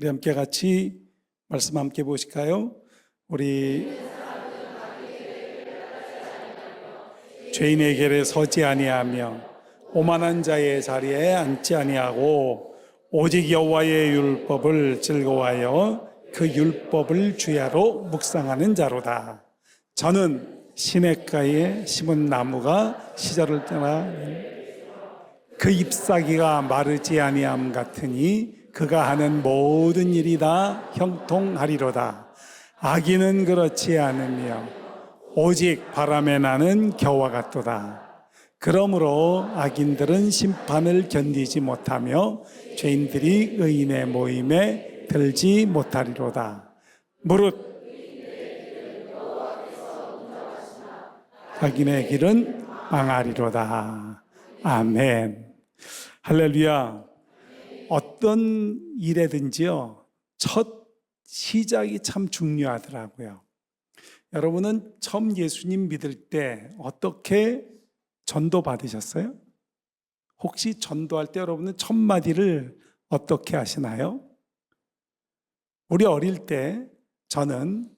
우리 함께 같이 말씀 함께 보실까요? 우리 죄인의 길에 서지 아니하며 오만한 자의 자리에 앉지 아니하고 오직 여호와의 율법을 즐거워하여 그 율법을 주야로 묵상하는 자로다. 저는 시냇가에 심은 나무가 시절을 떠나 그 잎사귀가 마르지 아니함 같으니 그가 하는 모든 일이 다 형통하리로다. 악인은 그렇지 않으며 오직 바람에 나는 겨와 같도다. 그러므로 악인들은 심판을 견디지 못하며 죄인들이 의인의 모임에 들지 못하리로다. 무릇 악인의 길은 망하리로다. 아멘. 할렐루야. 어떤 일에든지요, 첫 시작이 참 중요하더라고요. 여러분은 처음 예수님 믿을 때 어떻게 전도 받으셨어요? 혹시 전도할 때 여러분은 첫 마디를 어떻게 하시나요? 우리 어릴 때 저는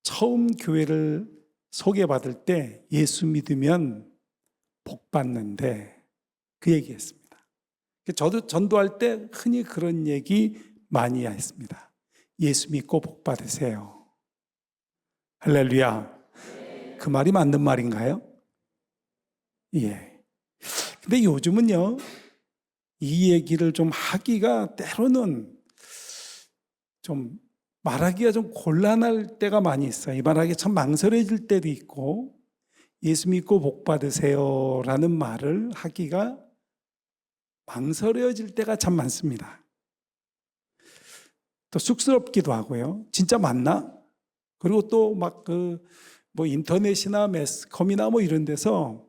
처음 교회를 소개받을 때 예수 믿으면 복 받는데 그 얘기했습니다. 저도 전도할 때 흔히 그런 얘기 많이 했습니다. 예수 믿고 복 받으세요. 할렐루야. 그 말이 맞는 말인가요? 예. 근데 요즘은요, 이 얘기를 좀 하기가 때로는 좀 말하기가 좀 곤란할 때가 많이 있어요. 이 말하기 참 망설여질 때도 있고, 예수 믿고 복 받으세요 라는 말을 하기가 망설여질 때가 참 많습니다. 또 쑥스럽기도 하고요. 진짜 맞나? 그리고 또 막 인터넷이나 매스컴이나 이런 데서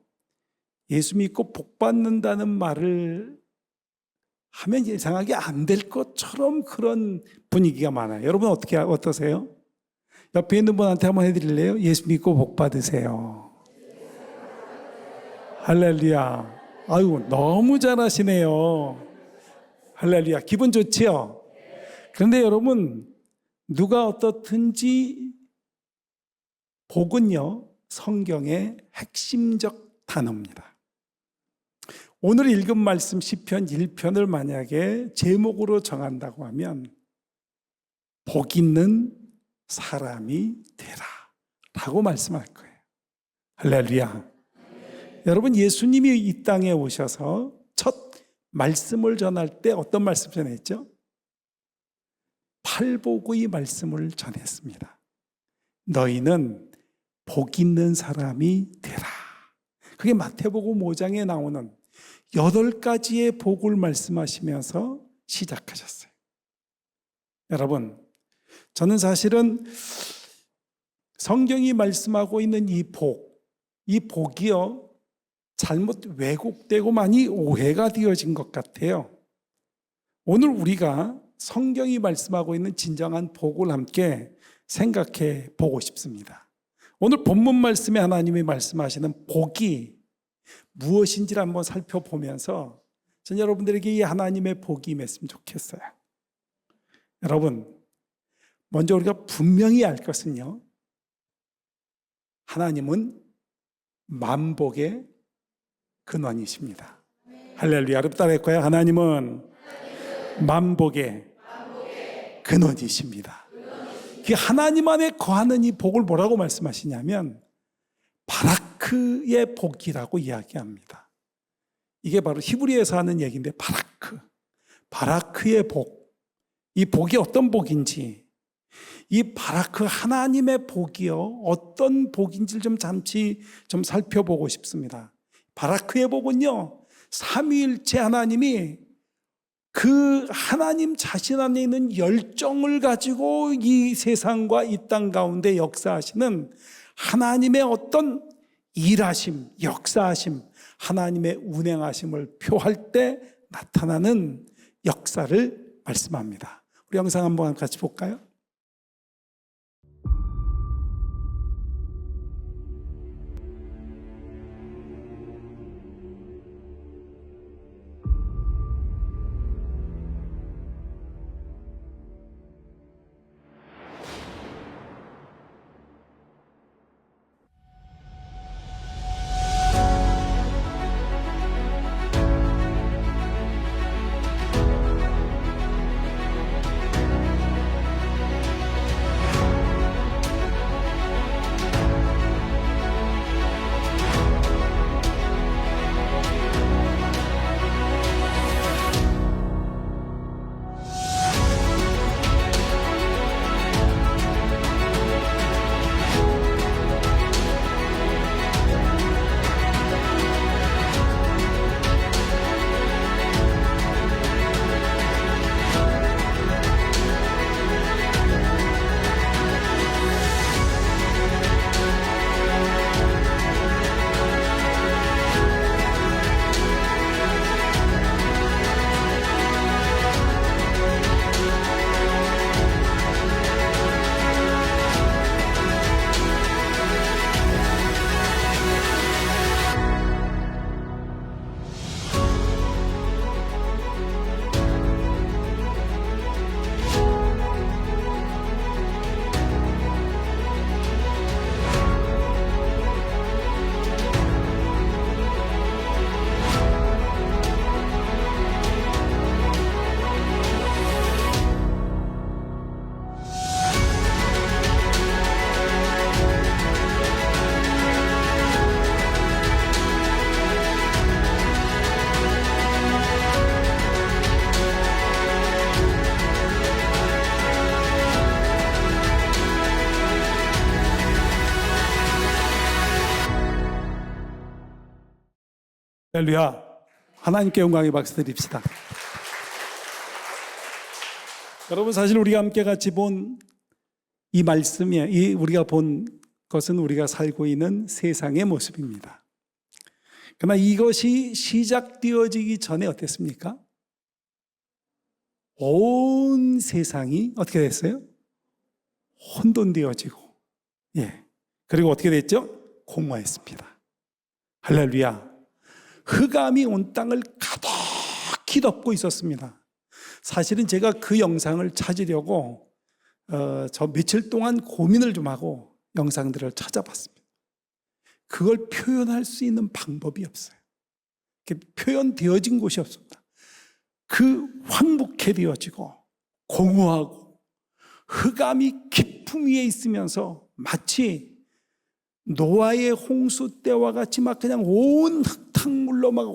예수 믿고 복 받는다는 말을 하면 이상하게 안 될 것처럼 그런 분위기가 많아요. 여러분 어떠세요? 옆에 있는 분한테 한번 해드릴래요? 예수 믿고 복 받으세요. 할렐루야. 아유, 너무 잘하시네요. 할렐루야. 기분 좋지요? 그런데 여러분, 누가 어떻든지 복은요, 성경의 핵심적 단어입니다. 오늘 읽은 말씀 시편 1편을 만약에 제목으로 정한다고 하면 복 있는 사람이 되라 라고 말씀할 거예요. 할렐루야. 여러분, 예수님이 이 땅에 오셔서 첫 말씀을 전할 때 어떤 말씀 전했죠? 팔복의 말씀을 전했습니다. 너희는 복 있는 사람이 되라. 그게 마태복음 5장에 나오는 8가지의 복을 말씀하시면서 시작하셨어요. 여러분, 저는 사실은 성경이 말씀하고 있는 이 복이요, 잘못 왜곡되고 많이 오해가 되어진 것 같아요. 오늘 우리가 성경이 말씀하고 있는 진정한 복을 함께 생각해 보고 싶습니다. 오늘 본문 말씀에 하나님이 말씀하시는 복이 무엇인지를 한번 살펴보면서 전 여러분들에게 이 하나님의 복이 임했으면 좋겠어요. 여러분, 먼저 우리가 분명히 알 것은요, 하나님은 만복의 근원이십니다. 할렐루야. 여러분 따라할까요? 하나님은 만복의 근원이십니다. 그 하나님 안에 거하는 이 복을 뭐라고 말씀하시냐면 바라크의 복이라고 이야기합니다. 이게 바로 히브리에서 하는 얘기인데 바라크의 복. 이 복이 어떤 복인지, 이 바라크 하나님의 복이요, 어떤 복인지를 잠시 살펴보고 싶습니다. 바라크의 복은요, 삼위일체 하나님이 그 하나님 자신 안에 있는 열정을 가지고 이 세상과 이 땅 가운데 역사하시는 하나님의 어떤 일하심, 역사하심, 하나님의 운행하심을 표할 때 나타나는 역사를 말씀합니다. 우리 영상 한번 같이 볼까요? 할렐루야. 하나님께 영광의 박수 드립시다. 여러분, 사실 우리가 함께 같이 본 이 말씀이, 우리가 본 것은 우리가 살고 있는 세상의 모습입니다. 그러나 이것이 시작되어지기 전에 어땠습니까? 온 세상이 어떻게 됐어요? 혼돈되어지고, 그리고 어떻게 됐죠? 공허했습니다. 할렐루야. 흑암이 온 땅을 가득히 덮고 있었습니다. 사실은 제가 그 영상을 찾으려고 저 며칠 동안 고민을 좀 하고 영상들을 찾아봤습니다. 그걸 표현할 수 있는 방법이 없어요. 표현되어진 곳이 없습니다. 그 황무케 되어지고 공허하고 흑암이 깊음 위에 있으면서 마치 노아의 홍수 때와 같이 막 그냥 온 흙탕물로 막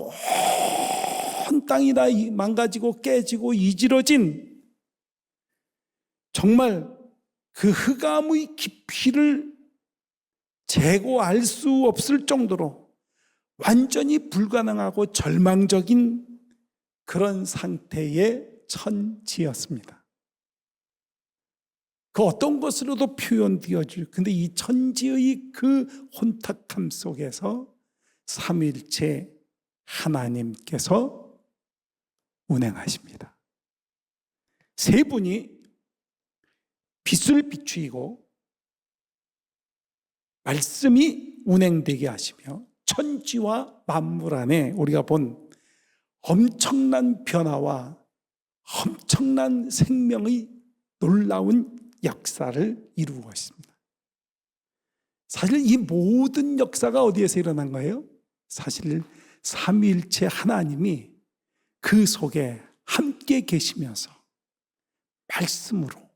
온 땅이 다 망가지고 깨지고 이지러진, 정말 그 흑암의 깊이를 재고 알 수 없을 정도로 완전히 불가능하고 절망적인 그런 상태의 천지였습니다. 그 어떤 것으로도 표현되어질, 근데 이 천지의 그 혼탁함 속에서 삼위일체 하나님께서 운행하십니다. 세 분이 빛을 비추이고 말씀이 운행되게 하시며 천지와 만물 안에 우리가 본 엄청난 변화와 엄청난 생명의 놀라운 역사를 이루고 있습니다. 사실 이 모든 역사가 어디에서 일어난 거예요? 사실 삼위일체 하나님이 그 속에 함께 계시면서 말씀으로,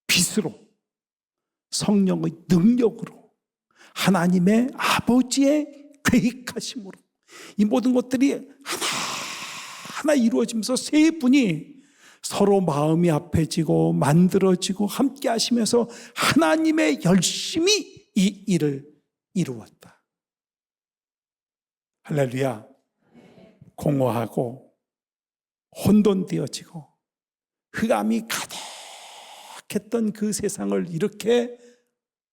빛으로, 성령의 능력으로, 하나님의 아버지의 계획하심으로 이 모든 것들이 하나하나 이루어지면서 세 분이 서로 마음이 합해지고 만들어지고 함께 하시면서 하나님의 열심히 이 일을 이루었다. 할렐루야. 공허하고 혼돈되어지고 흑암이 가득했던 그 세상을 이렇게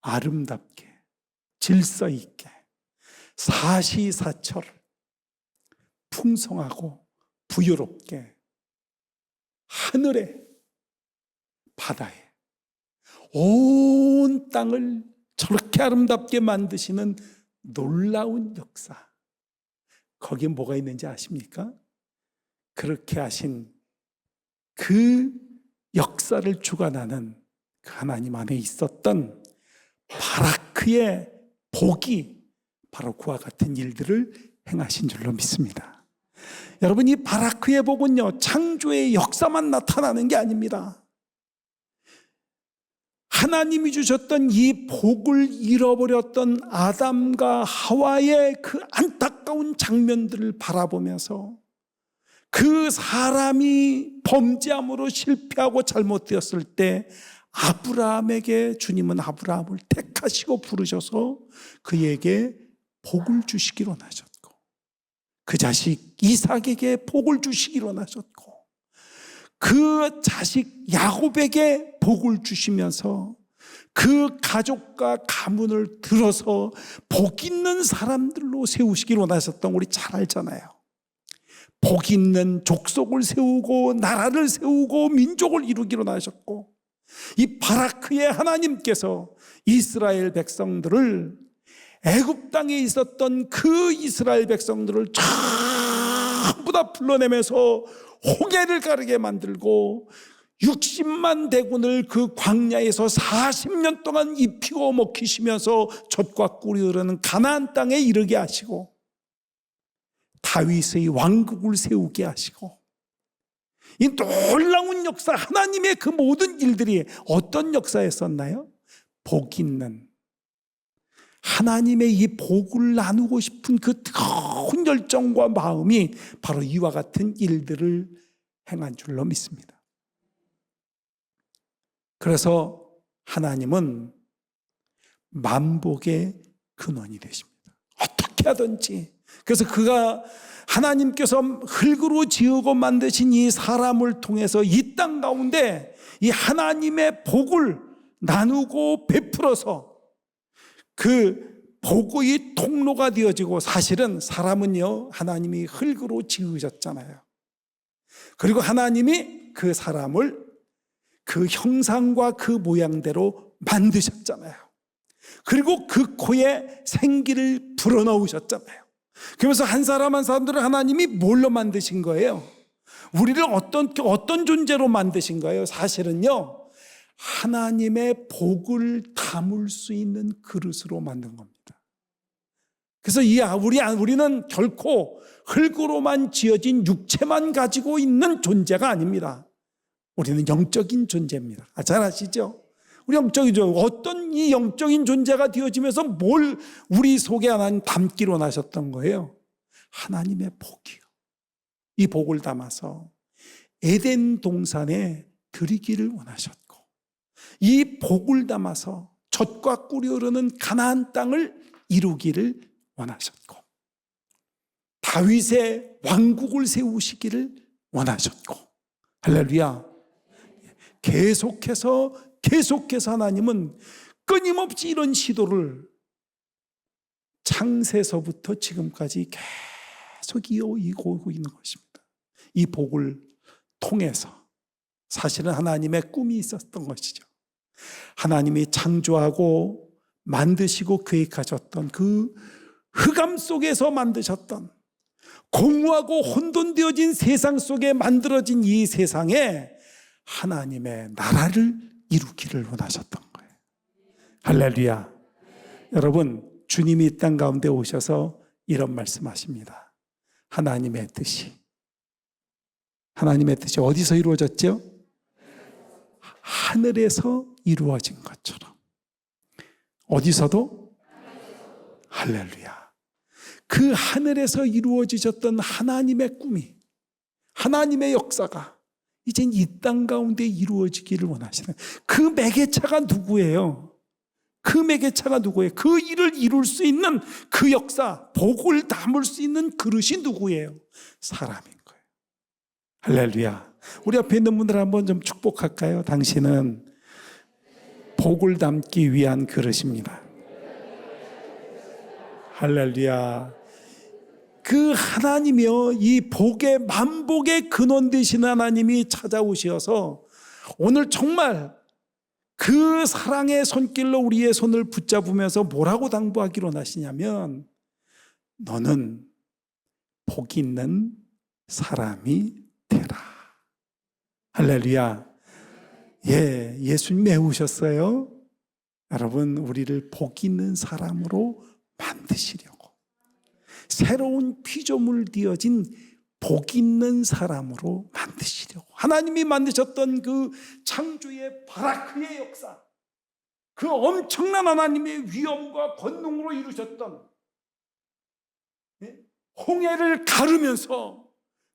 아름답게 질서 있게 사시사철 풍성하고 부유롭게 하늘에 바다에 온 땅을 저렇게 아름답게 만드시는 놀라운 역사, 거기에 뭐가 있는지 아십니까? 그렇게 하신 그 역사를 주관하는 그 하나님 안에 있었던 바라크의 복이 바로 그와 같은 일들을 행하신 줄로 믿습니다. 여러분, 이 바라크의 복은요, 창조의 역사만 나타나는 게 아닙니다. 하나님이 주셨던 이 복을 잃어버렸던 아담과 하와의 그 안타까운 장면들을 바라보면서 그 사람이 범죄함으로 실패하고 잘못되었을 때 아브라함에게 주님은 아브라함을 택하시고 부르셔서 그에게 복을 주시기로 하셨고, 그 자식 이삭에게 복을 주시기로 하셨고, 그 자식 야곱에게 복을 주시면서 그 가족과 가문을 들어서 복 있는 사람들로 세우시기로 하셨던 우리 잘 알잖아요. 복 있는 족속을 세우고 나라를 세우고 민족을 이루기로 하셨고, 이 바라크의 하나님께서 이스라엘 백성들을, 애굽 땅에 있었던 그 이스라엘 백성들을 전부 다 불러내면서 홍해를 가르게 만들고 60만 대군을 그 광야에서 40년 동안 입히고 먹히시면서 젖과 꿀이 흐르는 가나안 땅에 이르게 하시고, 다윗의 왕국을 세우게 하시고, 이 놀라운 역사, 하나님의 그 모든 일들이 어떤 역사였었나요? 복 있는, 하나님의 이 복을 나누고 싶은 그 뜨거운 열정과 마음이 바로 이와 같은 일들을 행한 줄로 믿습니다. 그래서 하나님은 만복의 근원이 되십니다. 어떻게 하든지 그래서 하나님께서 흙으로 지으고 만드신 이 사람을 통해서 이 땅 가운데 이 하나님의 복을 나누고 베풀어서 그 복의 통로가 되어지고, 사실은 사람은요, 하나님이 흙으로 지으셨잖아요. 그리고 하나님이 그 사람을 그 형상과 그 모양대로 만드셨잖아요. 그리고 그 코에 생기를 불어넣으셨잖아요. 그러면서 한 사람 한 사람들을 하나님이 뭘로 만드신 거예요? 우리를 어떤 존재로 만드신 거예요? 사실은요, 하나님의 복을 담을 수 있는 그릇으로 만든 겁니다. 그래서 우리는 결코 흙으로만 지어진 육체만 가지고 있는 존재가 아닙니다. 우리는 영적인 존재입니다. 잘 아시죠? 우리 영적이죠. 어떤 이 영적인 존재가 되어지면서 뭘 우리 속에 하나님 담기로 원하셨던 거예요? 하나님의 복이요. 이 복을 담아서 에덴 동산에 드리기를 원하셨고, 이 복을 담아서 젖과 꿀이 흐르는 가나안 땅을 이루기를 원하셨고, 다윗의 왕국을 세우시기를 원하셨고, 할렐루야. 계속해서 하나님은 끊임없이 이런 시도를 창세서부터 지금까지 계속 이어오고 있는 것입니다. 이 복을 통해서 사실은 하나님의 꿈이 있었던 것이죠. 하나님이 창조하고 만드시고 계획하셨던 그 흑암 속에서 만드셨던 공허하고 혼돈되어진 세상 속에 만들어진 이 세상에 하나님의 나라를 이루기를 원하셨던 거예요. 할렐루야. 여러분, 주님이 이 땅 가운데 오셔서 이런 말씀하십니다. 하나님의 뜻이 어디서 이루어졌죠? 하늘에서 이루어진 것처럼. 어디서도? 할렐루야. 그 하늘에서 이루어지셨던 하나님의 꿈이, 하나님의 역사가 이젠 이 땅 가운데 이루어지기를 원하시는 그 매개차가 누구예요? 그 매개차가 누구예요? 그 일을 이룰 수 있는 그 역사, 복을 담을 수 있는 그릇이 누구예요? 사람인 거예요. 할렐루야. 우리 앞에 있는 분들 한번 좀 축복할까요? 당신은 복을 담기 위한 그릇입니다. 할렐루야. 그 하나님이요, 이 복의 만복의 근원 되시는 하나님이 찾아오셔서 오늘 정말 그 사랑의 손길로 우리의 손을 붙잡으면서 뭐라고 당부하기로 하시냐면, 너는 복 있는 사람이 되라. 할렐루야. 예수님이 오셨어요. 여러분, 우리를 복 있는 사람으로 만드시려고, 새로운 피조물 되어진 복 있는 사람으로 만드시려고 하나님이 만드셨던 그 창조의 바라크의 역사, 그 엄청난 하나님의 위엄과 권능으로 이루셨던 홍해를 가르면서,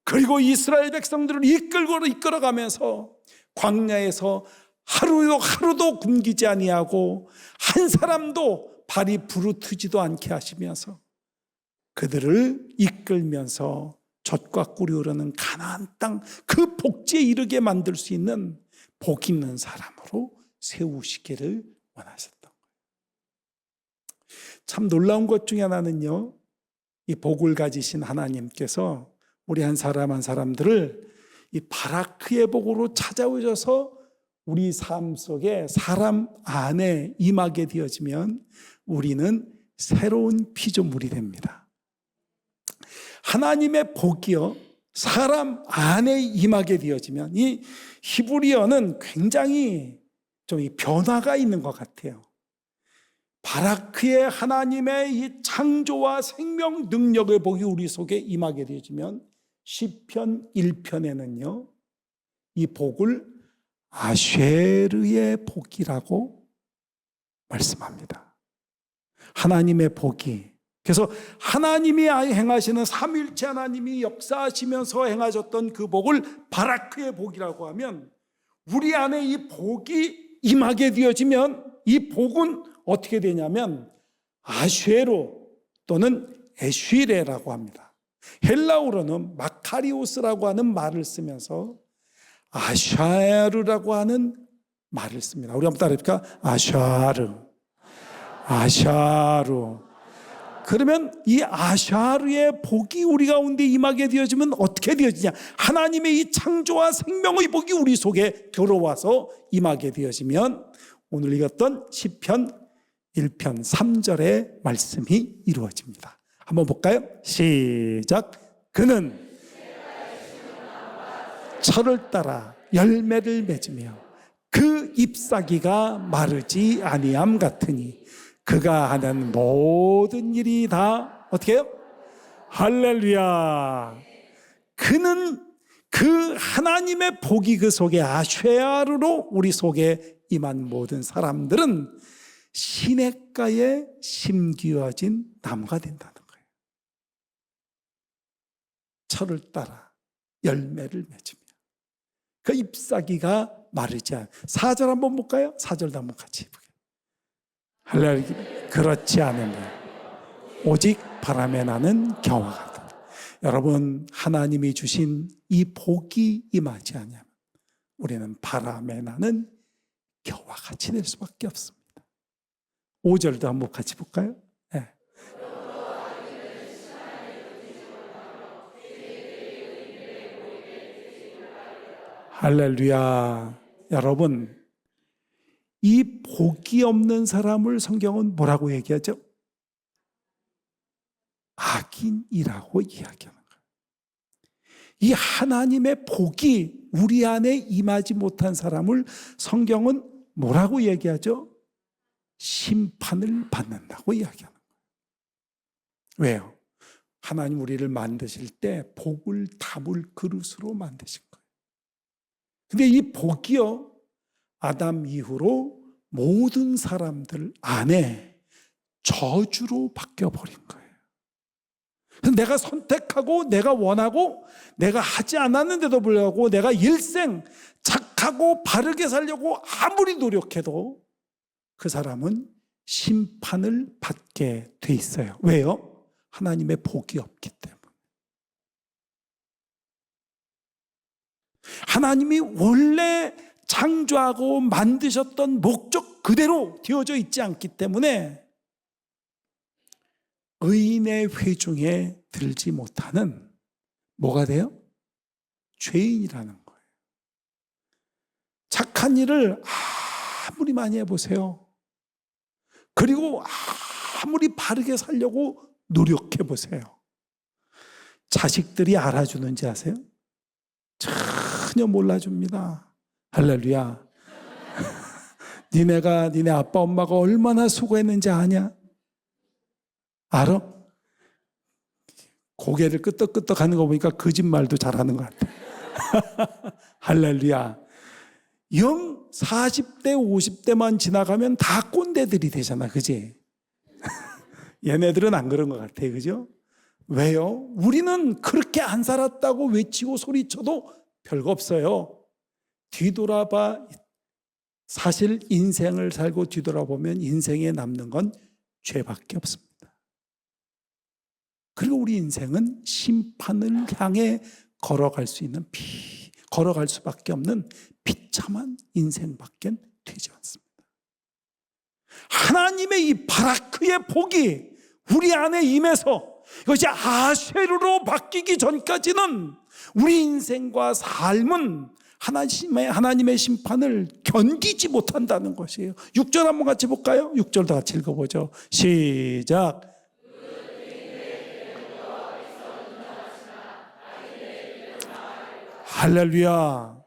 그리고 이스라엘 백성들을 이끌어가면서 광야에서 하루도 굶기지 아니하고 한 사람도 발이 부르트지도 않게 하시면서 그들을 이끌면서 젖과 꿀이 흐르는 가나안 땅, 그 복지에 이르게 만들 수 있는 복 있는 사람으로 세우시기를 원하셨던 거예요. 참 놀라운 것 중에 하나는요, 이 복을 가지신 하나님께서 우리 한 사람 한 사람들을 이 바라크의 복으로 찾아오셔서 우리 삶 속에 사람 안에 임하게 되어지면 우리는 새로운 피조물이 됩니다. 하나님의 복이요, 사람 안에 임하게 되어지면, 이 히브리어는 굉장히 좀 변화가 있는 것 같아요. 바라크의 하나님의 이 창조와 생명 능력의 복이 우리 속에 임하게 되어지면 시편 1편에는요, 이 복을 아쉐르의 복이라고 말씀합니다. 하나님의 복이, 그래서 하나님이 행하시는 삼위일체 하나님이 역사하시면서 행하셨던 그 복을 바라크의 복이라고 하면, 우리 안에 이 복이 임하게 되어지면 이 복은 어떻게 되냐면 아쉐로 또는 에쉬레라고 합니다. 헬라어로는 마카리오스라고 하는 말을 쓰면서 아샤르라고 하는 말을 씁니다. 우리 한번 따라해볼까? 아샤르, 아샤르. 그러면 이 아샤르의 복이 우리 가운데 임하게 되어지면 어떻게 되어지냐? 하나님의 이 창조와 생명의 복이 우리 속에 들어와서 임하게 되어지면 오늘 읽었던 시편 1편 3절의 말씀이 이루어집니다. 한번 볼까요? 시작. 그는 철을 따라 열매를 맺으며 그 잎사귀가 마르지 아니함 같으니 그가 하는 모든 일이 다 어떻게 해요? 할렐루야. 그는 그 하나님의 복이 그 속에 아쉐아르로 우리 속에 임한 모든 사람들은 시냇가에 심기어진 나무가 된다는 거예요. 철을 따라 열매를 맺으며 그 잎사귀가 마르지 않아. 4절 한번 볼까요? 4절도 한번 같이 보게요. 할렐루야. 그렇지 않으면 오직 바람에 나는 겨와 같다. 여러분, 하나님이 주신 이 복이 임하지 않으면 우리는 바람에 나는 겨와 같이 될 수밖에 없습니다. 5절도 한번 같이 볼까요? 네. 할렐루야. 여러분, 이 복이 없는 사람을 성경은 뭐라고 얘기하죠? 악인이라고 이야기하는 거예요. 이 하나님의 복이 우리 안에 임하지 못한 사람을 성경은 뭐라고 얘기하죠? 심판을 받는다고 이야기하는 거예요. 왜요? 하나님 우리를 만드실 때 복을 담을 그릇으로 만드신 거예요. 근데 이 복이요, 아담 이후로 모든 사람들 안에 저주로 바뀌어버린 거예요. 내가 선택하고 내가 원하고 내가 하지 않았는데도 불구하고 내가 일생 착하고 바르게 살려고 아무리 노력해도 그 사람은 심판을 받게 돼 있어요. 왜요? 하나님의 복이 없기 때문에. 하나님이 원래 창조하고 만드셨던 목적 그대로 되어져 있지 않기 때문에 의인의 회중에 들지 못하는 뭐가 돼요? 죄인이라는 거예요. 착한 일을 아무리 많이 해보세요. 그리고 아무리 바르게 살려고 노력해보세요. 자식들이 알아주는지 아세요? 전혀 몰라줍니다. 할렐루야. 니네 아빠 엄마가 얼마나 수고했는지 아냐? 알아? 고개를 끄덕끄덕 하는 거 보니까 거짓말도 잘하는 것 같아. 할렐루야. 40대 50대만 지나가면 다 꼰대들이 되잖아. 그지? 얘네들은 안 그런 것 같아. 그죠? 왜요? 우리는 그렇게 안 살았다고 외치고 소리쳐도 별거 없어요. 뒤돌아봐. 사실 인생을 살고 뒤돌아보면 인생에 남는 건 죄밖에 없습니다. 그리고 우리 인생은 심판을 향해 걸어갈 수 있는 걸어갈 수밖에 없는 비참한 인생밖에 되지 않습니다. 하나님의 이 바라크의 복이 우리 안에 임해서 이것이 아쉐르로 바뀌기 전까지는 우리 인생과 삶은 하나님의 심판을 견디지 못한다는 것이에요. 6절 한번 같이 볼까요? 6절도 같이 읽어보죠. 시작. 할렐루야.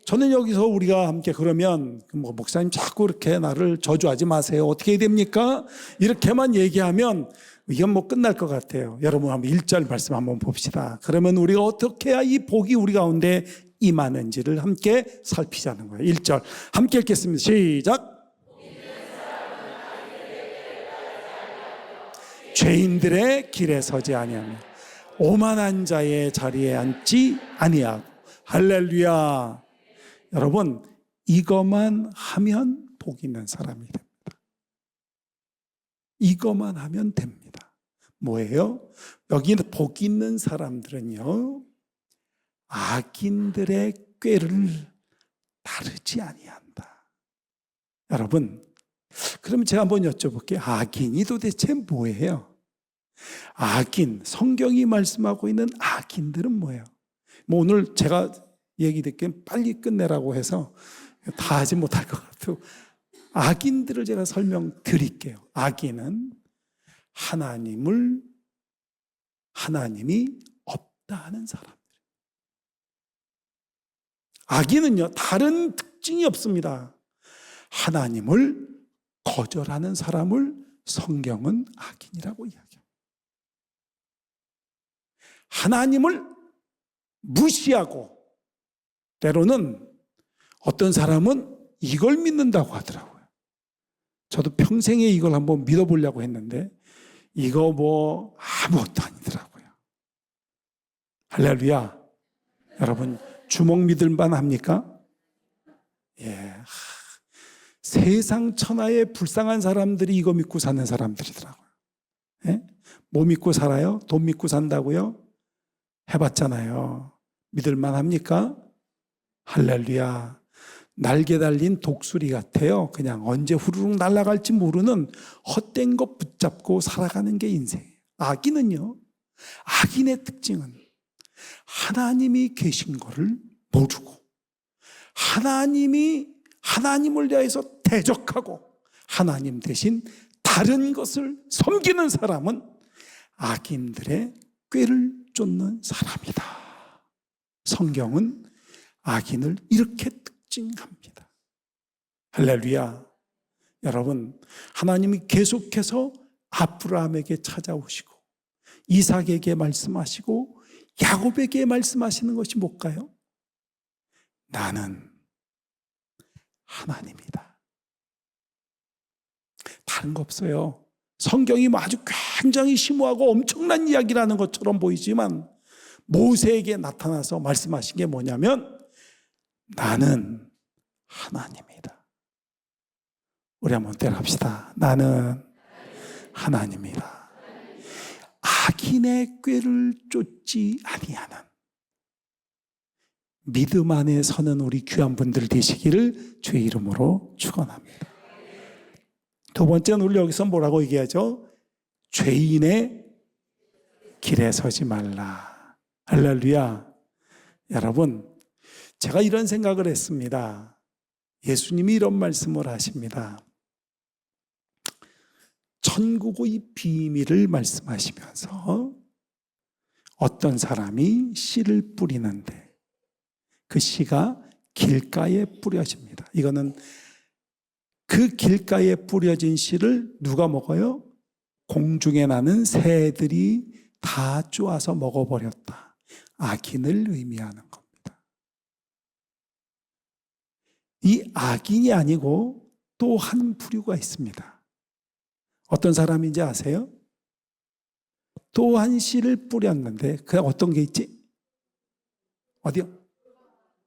저는 여기서 우리가 함께 그러면 목사님 자꾸 이렇게 나를 저주하지 마세요. 어떻게 해야 됩니까? 이렇게만 얘기하면 이건 끝날 것 같아요. 여러분 한번 1절 말씀 한번 봅시다. 그러면 우리가 어떻게 해야 이 복이 우리 가운데 임하는지를 함께 살피자는 거예요. 1절 함께 읽겠습니다. 시작. 죄인들의 길에 서지 아니하며 오만한 자의 자리에 앉지 아니하고. 할렐루야. 여러분, 이것만 하면 복 있는 사람이 됩니다. 이것만 하면 됩니다. 뭐예요? 여기는 복 있는 사람들은요, 악인들의 꾀를 따르지 아니한다. 여러분, 그럼 제가 한번 여쭤볼게요. 악인이 도대체 뭐예요? 악인, 성경이 말씀하고 있는 악인들은 뭐예요? 뭐 오늘 제가 얘기 듣기엔 빨리 끝내라고 해서 다 하지 못할 것 같아요. 악인들을 제가 설명드릴게요. 악인은 하나님이 없다 하는 사람들. 악인은요, 다른 특징이 없습니다. 하나님을 거절하는 사람을 성경은 악인이라고 이야기합니다. 하나님을 무시하고, 때로는 어떤 사람은 이걸 믿는다고 하더라고요. 저도 평생에 이걸 한번 믿어보려고 했는데 이거 뭐 아무것도 아니더라고요. 할렐루야. 여러분, 주먹 믿을만 합니까? 예. 세상 천하에 불쌍한 사람들이 이거 믿고 사는 사람들이더라고요. 예? 뭐 믿고 살아요? 돈 믿고 산다고요? 해봤잖아요. 믿을만 합니까? 할렐루야. 날개 달린 독수리 같아요. 그냥 언제 후루룩 날아갈지 모르는 헛된 것 붙잡고 살아가는 게 인생이에요. 악인은요, 악인의 특징은 하나님이 계신 거를 모르고 하나님을 대해서 대적하고 하나님 대신 다른 것을 섬기는 사람은 악인들의 꾀를 쫓는 사람이다. 성경은 악인을 이렇게 특징합니다. 할렐루야. 여러분, 하나님이 계속해서 아브라함에게 찾아오시고 이삭에게 말씀하시고 야곱에게 말씀하시는 것이 뭘까요? 나는 하나님이다. 다른 거 없어요. 성경이 아주 굉장히 심오하고 엄청난 이야기라는 것처럼 보이지만 모세에게 나타나서 말씀하신 게 뭐냐면 나는 하나님이다. 우리 한번 따라합시다. 나는 하나님이다. 악인의 꾀를 쫓지 아니하는 믿음 안에 서는 우리 귀한 분들 되시기를 주의 이름으로 축원합니다. 두 번째는 우리 여기서 뭐라고 얘기하죠? 죄인의 길에 서지 말라. 할렐루야. 여러분, 제가 이런 생각을 했습니다. 예수님이 이런 말씀을 하십니다. 천국의 비밀을 말씀하시면서 어떤 사람이 씨를 뿌리는데 그 씨가 길가에 뿌려집니다. 이거는 그 길가에 뿌려진 씨를 누가 먹어요? 공중에 나는 새들이 다 쪼아서 먹어버렸다. 악인을 의미하는 겁니다. 이 악인이 아니고 또 한 부류가 있습니다. 어떤 사람인지 아세요? 또 한 씨를 뿌렸는데 그 어떤 게 있지? 어디요?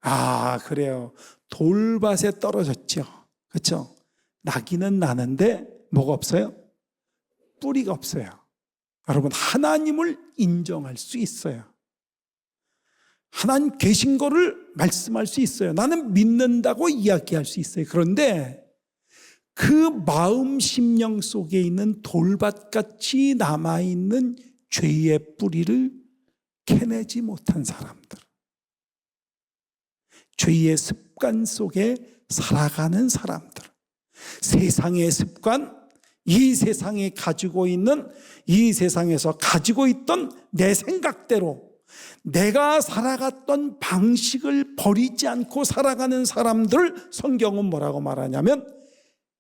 아, 그래요. 돌밭에 떨어졌죠. 그렇죠? 나기는 나는데 뭐가 없어요? 뿌리가 없어요. 여러분, 하나님을 인정할 수 있어요. 하나님 계신 거를 말씀할 수 있어요. 나는 믿는다고 이야기할 수 있어요. 그런데 그 마음 심령 속에 있는 돌밭같이 남아있는 죄의 뿌리를 캐내지 못한 사람들, 죄의 습관 속에 살아가는 사람들, 세상의 습관, 이 세상에 가지고 있는, 이 세상에서 가지고 있던 내 생각대로 내가 살아갔던 방식을 버리지 않고 살아가는 사람들, 성경은 뭐라고 말하냐면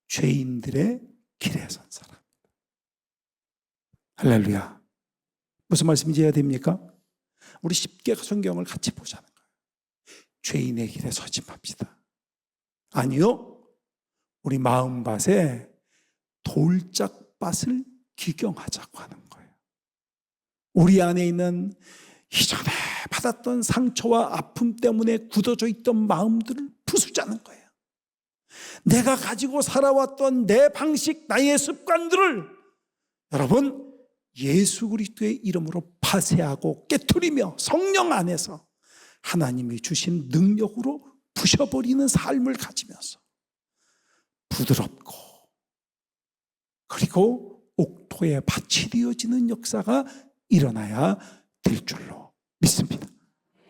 죄인들의 길에 선 사람. 할렐루야. 무슨 말씀인지 이해가 됩니까? 우리 쉽게 성경을 같이 보자는 거예요. 죄인의 길에 서지 맙시다. 아니요, 우리 마음밭에 돌짝밭을 기경하자고 하는 거예요. 우리 안에 있는 이전에 받았던 상처와 아픔 때문에 굳어져 있던 마음들을 부수자는 거예요. 내가 가지고 살아왔던 내 방식, 나의 습관들을 여러분 예수 그리스도의 이름으로 파쇄하고 깨트리며 성령 안에서 하나님이 주신 능력으로 부셔버리는 삶을 가지면서 부드럽고 그리고 옥토에 밭이 되어지는 역사가 일어나야 될 줄로 믿습니다.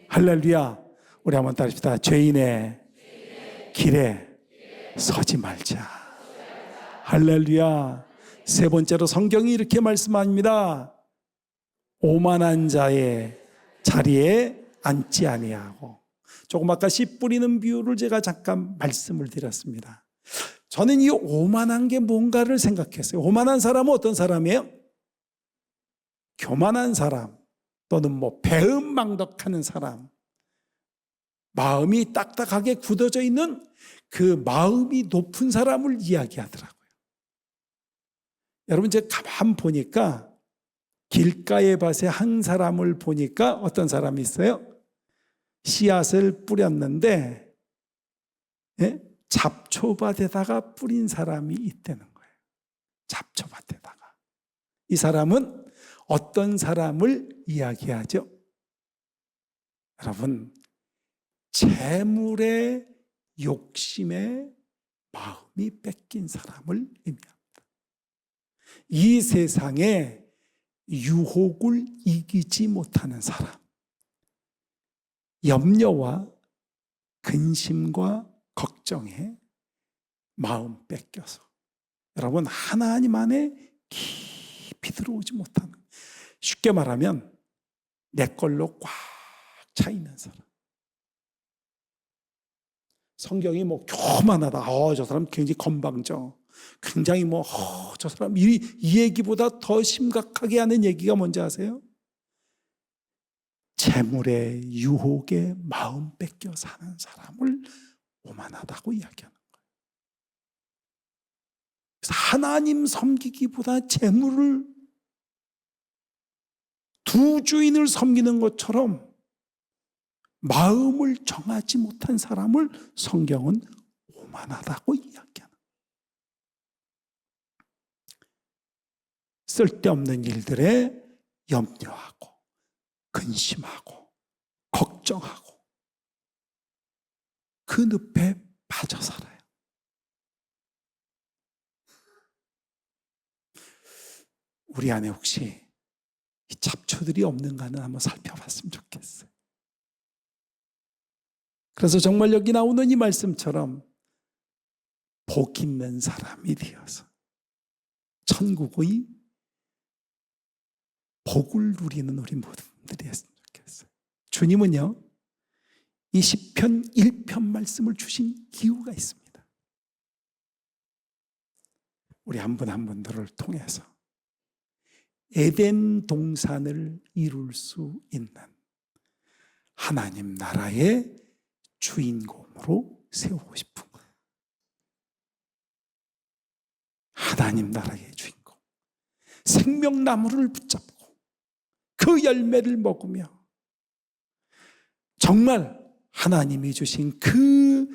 할렐루야. 우리 한번 따르십시다. 죄인의 길에 서지 말자. 할렐루야. 세 번째로 성경이 이렇게 말씀합니다. 오만한 자의 자리에 앉지 아니하고. 조금 아까 씨 뿌리는 비유를 제가 잠깐 말씀을 드렸습니다. 저는 이 오만한 게 뭔가를 생각했어요. 오만한 사람은 어떤 사람이에요? 교만한 사람 또는 배은망덕하는 사람, 마음이 딱딱하게 굳어져 있는 그 마음이 높은 사람을 이야기하더라고요. 여러분, 제가 가만 보니까 길가의 밭에 한 사람을 보니까 어떤 사람이 있어요? 씨앗을 뿌렸는데 잡초밭에다가 뿌린 사람이 있다는 거예요. 잡초밭에다가. 이 사람은 어떤 사람을 이야기하죠? 여러분, 재물의 욕심에 마음이 뺏긴 사람을 의미합니다. 이 세상에 유혹을 이기지 못하는 사람, 염려와 근심과 걱정에 마음 뺏겨서 여러분 하나님 안에 깊이 들어오지 못하는, 쉽게 말하면 내 걸로 꽉 차 있는 사람. 성경이 교만하다, 저 사람 굉장히 건방져, 굉장히 저 사람 이 얘기보다 더 심각하게 하는 얘기가 뭔지 아세요? 재물의 유혹에 마음 뺏겨 사는 사람을 오만하다고 이야기하는 거예요. 그래서 하나님 섬기기보다 재물을, 두 주인을 섬기는 것처럼 마음을 정하지 못한 사람을 성경은 오만하다고 이야기하는 거예요. 쓸데없는 일들에 염려하고 근심하고 걱정하고 그 늪에 빠져 살아요. 우리 안에 혹시 이 잡초들이 없는가는 한번 살펴봤으면 좋겠어요. 그래서 정말 여기 나오는 이 말씀처럼 복 있는 사람이 되어서 천국의 복을 누리는 우리 모두들이 했으면 좋겠어요. 주님은요, 이 시편 1편 말씀을 주신 이유가 있습니다. 우리 한 분 한 분들을 통해서 에덴 동산을 이룰 수 있는 하나님 나라의 주인공으로 세우고 싶은 거예요. 하나님 나라의 주인공. 생명나무를 붙잡고 그 열매를 먹으며 정말 하나님이 주신 그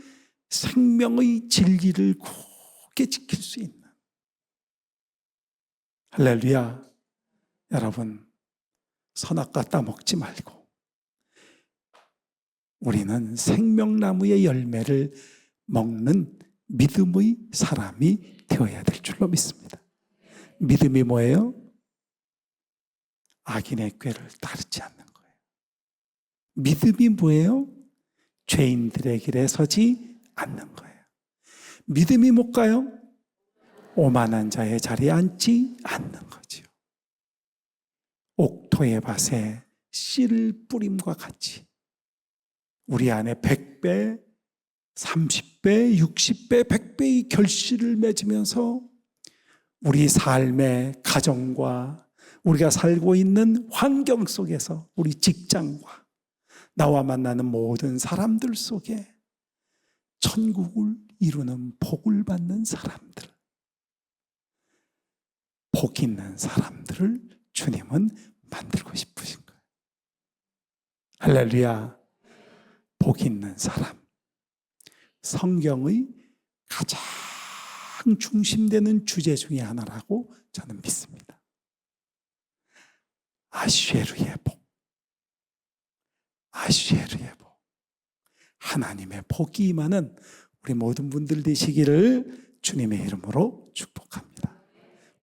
생명의 진리를 굳게 지킬 수 있는, 할렐루야. 여러분, 선악과 따먹지 말고 우리는 생명나무의 열매를 먹는 믿음의 사람이 되어야 될 줄로 믿습니다. 믿음이 뭐예요? 악인의 꾀를 따르지 않는 거예요. 믿음이 뭐예요? 죄인들의 길에 서지 않는 거예요. 믿음이 뭘까요? 오만한 자의 자리에 앉지 않는 거죠. 옥토의 밭에 씨를 뿌림과 같이 우리 안에 100배, 30배, 60배, 100배의 결실을 맺으면서 우리 삶의 가정과 우리가 살고 있는 환경 속에서, 우리 직장과 나와 만나는 모든 사람들 속에 천국을 이루는 복을 받는 사람들, 복 있는 사람들을 주님은 만들고 싶으신 거예요. 할렐루야. 복 있는 사람. 성경의 가장 중심되는 주제 중에 하나라고 저는 믿습니다. 아슈에르의 복. 아슈에르의 복. 하나님의 복이 임하는 우리 모든 분들 되시기를 주님의 이름으로 축복합니다.